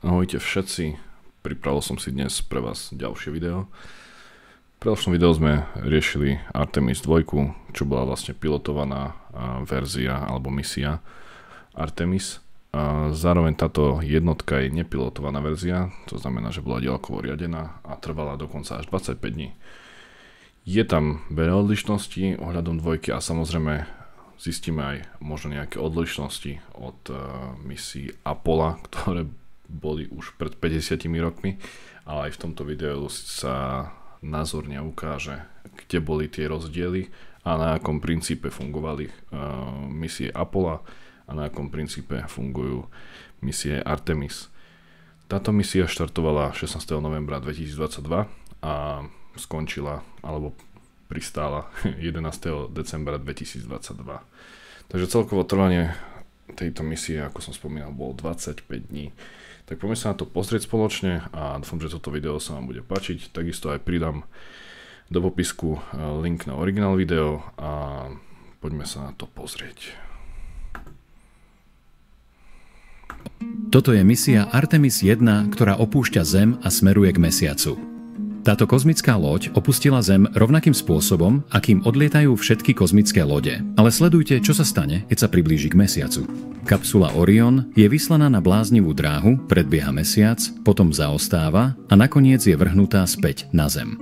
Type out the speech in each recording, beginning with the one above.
Ahojte všetci, pripravil som si dnes pre vás ďalšie video. V predošlom videu sme riešili Artemis 2, čo bola vlastne pilotovaná verzia alebo misia Artemis. Zároveň táto jednotka je nepilotovaná verzia, to znamená, že bola diaľkovo riadená a trvala dokonca až 25 dní. Je tam veľa odlišností ohľadom dvojky a samozrejme zistíme aj možno nejaké odlišnosti od misií Apollo, ktoré boli už pred 50 rokmi, ale aj v tomto videu sa názorne ukáže, kde boli tie rozdiely a na akom princípe fungovali misie Apollo a na akom princípe fungujú misie Artemis. Táto misia štartovala 16. novembra 2022 a skončila alebo pristála 11. decembra 2022. Takže celkovo trvanie tejto misie, ako som spomínal, bolo 25 dní. Tak poďme sa na to pozrieť spoločne a dúfam, že toto video sa vám bude páčiť. Takisto aj pridám do popisku link na originál video a poďme sa na to pozrieť. Toto je misia Artemis 1, ktorá opúšťa Zem a smeruje k Mesiacu. Táto kozmická loď opustila Zem rovnakým spôsobom, akým odlietajú všetky kozmické lode. Ale sledujte, čo sa stane, keď sa priblíži k Mesiacu. Kapsula Orion je vyslaná na bláznivú dráhu, predbieha Mesiac, potom zaostáva a nakoniec je vrhnutá späť na Zem.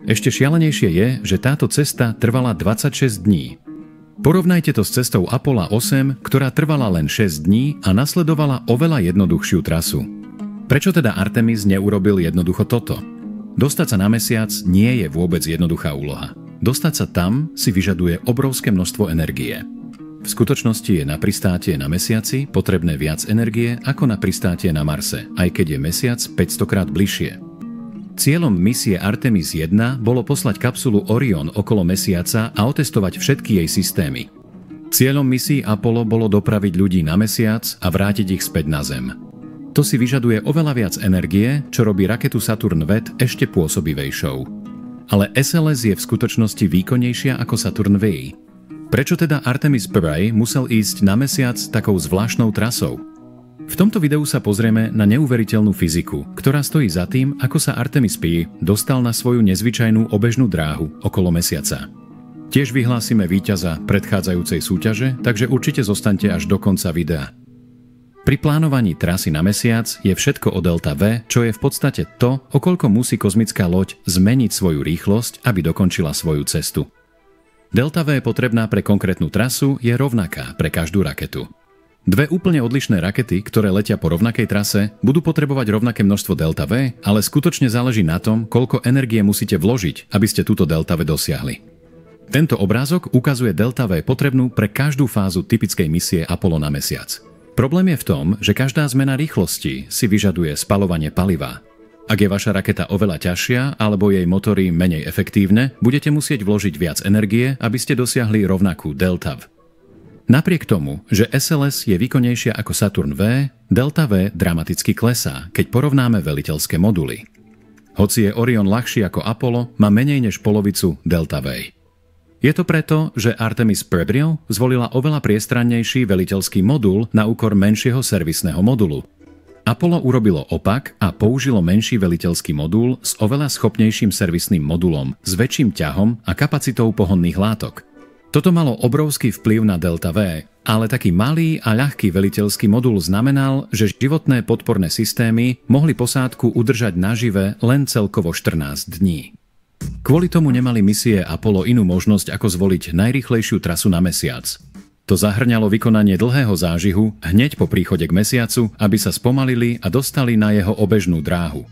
Ešte šialenejšie je, že táto cesta trvala 26 dní. Porovnajte to s cestou Apollo 8, ktorá trvala len 6 dní a nasledovala oveľa jednoduchšiu trasu. Prečo teda Artemis neurobil jednoducho toto? Dostať sa na Mesiac nie je vôbec jednoduchá úloha. Dostať sa tam si vyžaduje obrovské množstvo energie. V skutočnosti je na pristátie na Mesiaci potrebné viac energie ako na pristátie na Marse, aj keď je Mesiac 500 krát bližšie. Cieľom misie Artemis 1 bolo poslať kapsulu Orion okolo Mesiaca a otestovať všetky jej systémy. Cieľom misií Apollo bolo dopraviť ľudí na Mesiac a vrátiť ich späť na Zem. To si vyžaduje oveľa viac energie, čo robí raketu Saturn V ešte pôsobivejšou. Ale SLS je v skutočnosti výkonnejšia ako Saturn V. Prečo teda Artemis I musel ísť na Mesiac takou zvláštnou trasou? V tomto videu sa pozrieme na neuveriteľnú fyziku, ktorá stojí za tým, ako sa Artemis P dostal na svoju nezvyčajnú obežnú dráhu okolo Mesiaca. Tiež vyhlásime víťaza predchádzajúcej súťaže, takže určite zostaňte až do konca videa. Pri plánovaní trasy na Mesiac je všetko o delta V, čo je v podstate to, o koľko musí kozmická loď zmeniť svoju rýchlosť, aby dokončila svoju cestu. Delta V potrebná pre konkrétnu trasu je rovnaká pre každú raketu. Dve úplne odlišné rakety, ktoré letia po rovnakej trase, budú potrebovať rovnaké množstvo delta V, ale skutočne záleží na tom, koľko energie musíte vložiť, aby ste túto delta V dosiahli. Tento obrázok ukazuje delta V potrebnú pre každú fázu typickej misie Apollo na Mesiac. Problém je v tom, že každá zmena rýchlosti si vyžaduje spaľovanie paliva. Ak je vaša raketa oveľa ťažšia alebo jej motory menej efektívne, budete musieť vložiť viac energie, aby ste dosiahli rovnakú delta V. Napriek tomu, že SLS je výkonnejšia ako Saturn V, delta V dramaticky klesá, keď porovnáme veliteľské moduly. Hoci je Orion ľahší ako Apollo, má menej než polovicu delta V. Je to preto, že Artemis I zvolila oveľa priestrannejší veliteľský modul na úkor menšieho servisného modulu. Apollo urobilo opak a použilo menší veliteľský modul s oveľa schopnejším servisným modulom, s väčším ťahom a kapacitou pohonných látok. Toto malo obrovský vplyv na delta V, ale taký malý a ľahký veliteľský modul znamenal, že životné podporné systémy mohli posádku udržať nažive len celkovo 14 dní. Kvôli tomu nemali misie Apollo inú možnosť ako zvoliť najrýchlejšiu trasu na Mesiac. To zahŕňalo vykonanie dlhého zážihu hneď po príchode k Mesiacu, aby sa spomalili a dostali na jeho obežnú dráhu.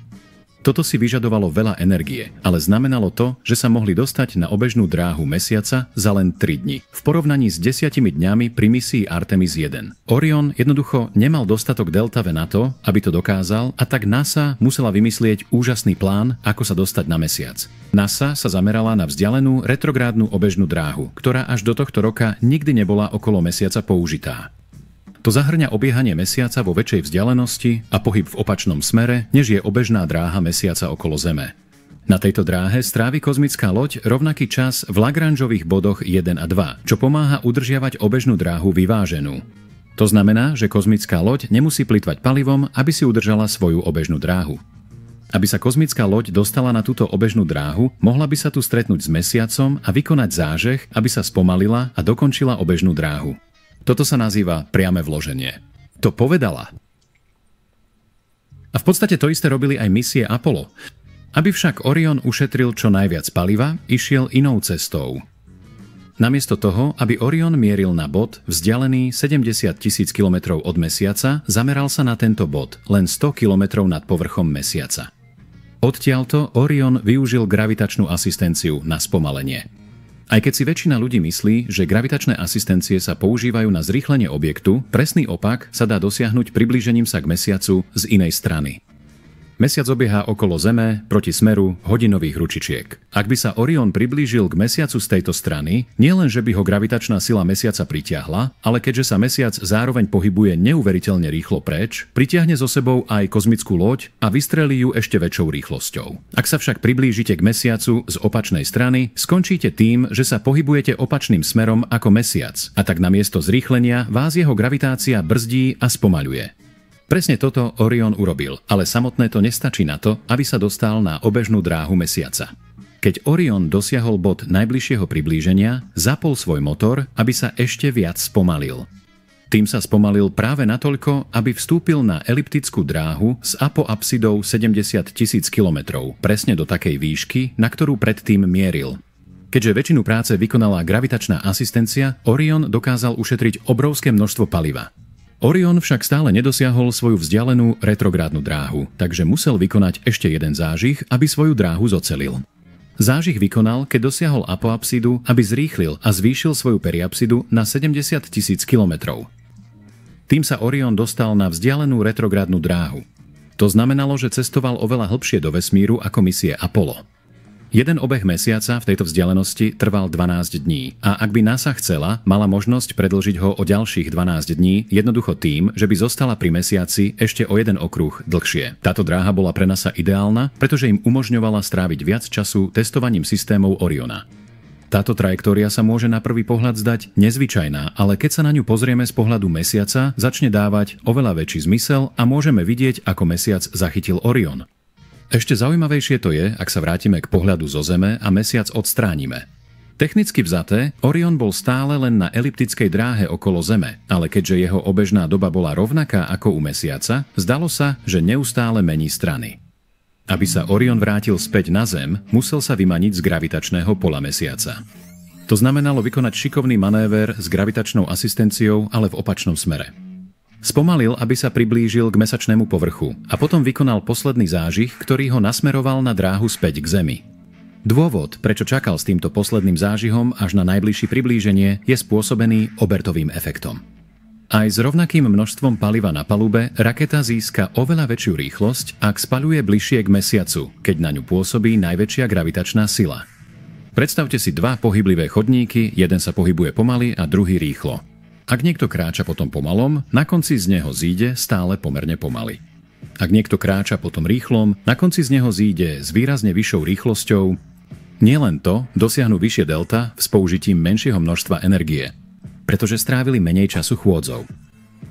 Toto si vyžadovalo veľa energie, ale znamenalo to, že sa mohli dostať na obežnú dráhu Mesiaca za len 3 dni, v porovnaní s 10 dňami pri misii Artemis 1. Orion jednoducho nemal dostatok delta V na to, aby to dokázal, a tak NASA musela vymyslieť úžasný plán, ako sa dostať na Mesiac. NASA sa zamerala na vzdialenú retrográdnu obežnú dráhu, ktorá až do tohto roka nikdy nebola okolo Mesiaca použitá. To zahŕňa obiehanie Mesiaca vo väčšej vzdialenosti a pohyb v opačnom smere, než je obežná dráha Mesiaca okolo Zeme. Na tejto dráhe strávi kozmická loď rovnaký čas v Lagrangeových bodoch 1 a 2, čo pomáha udržiavať obežnú dráhu vyváženú. To znamená, že kozmická loď nemusí plytvať palivom, aby si udržala svoju obežnú dráhu. Aby sa kozmická loď dostala na túto obežnú dráhu, mohla by sa tu stretnúť s Mesiacom a vykonať zážeh, aby sa spomalila a dokončila obežnú dráhu. Toto sa nazýva priame vloženie. To povedala. A v podstate to isté robili aj misie Apollo. Aby však Orion ušetril čo najviac paliva, išiel inou cestou. Namiesto toho, aby Orion mieril na bod vzdialený 70 000 kilometrov od Mesiaca, zameral sa na tento bod, len 100 kilometrov nad povrchom Mesiaca. Odtiaľto Orion využil gravitačnú asistenciu na spomalenie. Aj keď si väčšina ľudí myslí, že gravitačné asistencie sa používajú na zrýchlenie objektu, presný opak sa dá dosiahnuť priblížením sa k Mesiacu z inej strany. Mesiac obieha okolo Zeme proti smeru hodinových ručičiek. Ak by sa Orion priblížil k Mesiacu z tejto strany, nielen, že by ho gravitačná sila Mesiaca pritiahla, ale keďže sa Mesiac zároveň pohybuje neuveriteľne rýchlo preč, pritiahne so sebou aj kozmickú loď a vystrelí ju ešte väčšou rýchlosťou. Ak sa však priblížite k Mesiacu z opačnej strany, skončíte tým, že sa pohybujete opačným smerom ako Mesiac, a tak namiesto zrýchlenia vás jeho gravitácia brzdí a spomaľuje. Presne toto Orion urobil, ale samotné to nestačí na to, aby sa dostal na obežnú dráhu Mesiaca. Keď Orion dosiahol bod najbližšieho priblíženia, zapol svoj motor, aby sa ešte viac spomalil. Tým sa spomalil práve natoľko, aby vstúpil na eliptickú dráhu s apoapsidou 70 000 kilometrov, presne do takej výšky, na ktorú predtým mieril. Keďže väčšinu práce vykonala gravitačná asistencia, Orion dokázal ušetriť obrovské množstvo paliva. Orion však stále nedosiahol svoju vzdialenú retrográdnu dráhu, takže musel vykonať ešte jeden zážih, aby svoju dráhu zocelil. Zážih vykonal, keď dosiahol apoapsidu, aby zrýchlil a zvýšil svoju periapsidu na 70 000 kilometrov. Tým sa Orion dostal na vzdialenú retrográdnu dráhu. To znamenalo, že cestoval oveľa hlbšie do vesmíru ako misie Apollo. Jeden obeh Mesiaca v tejto vzdialenosti trval 12 dní a ak by NASA chcela, mala možnosť predĺžiť ho o ďalších 12 dní jednoducho tým, že by zostala pri Mesiaci ešte o jeden okruh dlhšie. Táto dráha bola pre NASA ideálna, pretože im umožňovala stráviť viac času testovaním systémov Oriona. Táto trajektória sa môže na prvý pohľad zdať nezvyčajná, ale keď sa na ňu pozrieme z pohľadu Mesiaca, začne dávať oveľa väčší zmysel a môžeme vidieť, ako Mesiac zachytil Orion. Ešte zaujímavejšie to je, ak sa vrátime k pohľadu zo Zeme a Mesiac odstránime. Technicky vzaté, Orion bol stále len na eliptickej dráhe okolo Zeme, ale keďže jeho obežná doba bola rovnaká ako u Mesiaca, zdalo sa, že neustále mení strany. Aby sa Orion vrátil späť na Zem, musel sa vymaniť z gravitačného pola Mesiaca. To znamenalo vykonať šikovný manéver s gravitačnou asistenciou, ale v opačnom smere. Spomalil, aby sa priblížil k mesačnému povrchu a potom vykonal posledný zážih, ktorý ho nasmeroval na dráhu späť k Zemi. Dôvod, prečo čakal s týmto posledným zážihom až na najbližšie priblíženie, je spôsobený Obertovým efektom. Aj s rovnakým množstvom paliva na palube raketa získa oveľa väčšiu rýchlosť, ak spaľuje bližšie k Mesiacu, keď na ňu pôsobí najväčšia gravitačná sila. Predstavte si dva pohyblivé chodníky, jeden sa pohybuje pomaly a druhý rýchlo. Ak niekto kráča po tom pomalom, na konci z neho zíde stále pomerne pomaly. Ak niekto kráča po tom rýchlom, na konci z neho zíde s výrazne vyššou rýchlosťou. Nielen to, dosiahnu vyššie delta s použitím menšieho množstva energie, pretože strávili menej času chôdzou.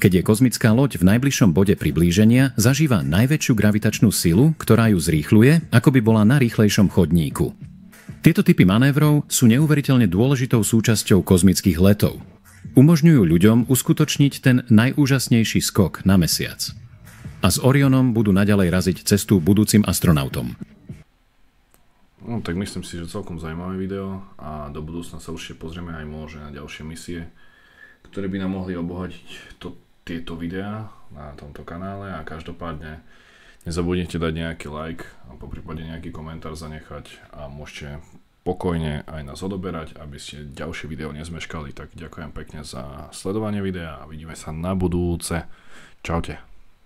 Keď je kozmická loď v najbližšom bode priblíženia, zažíva najväčšiu gravitačnú silu, ktorá ju zrýchľuje, ako by bola na rýchlejšom chodníku. Tieto typy manévrov sú neuveriteľne dôležitou súčasťou kozmických letov. Umožňujú ľuďom uskutočniť ten najúžasnejší skok na Mesiac. A s Orionom budú naďalej raziť cestu budúcim astronautom. No tak myslím si, že celkom zaujímavé video a do budúcna sa určite pozrieme aj možno na ďalšie misie, ktoré by nám mohli obohatiť tieto videá na tomto kanále a každopádne nezabudnite dať nejaký like a poprípade nejaký komentár zanechať a môžete pokojne aj nás odoberať, aby ste ďalšie video nezmeškali. Tak ďakujem pekne za sledovanie videa a vidíme sa na budúce. Čaute.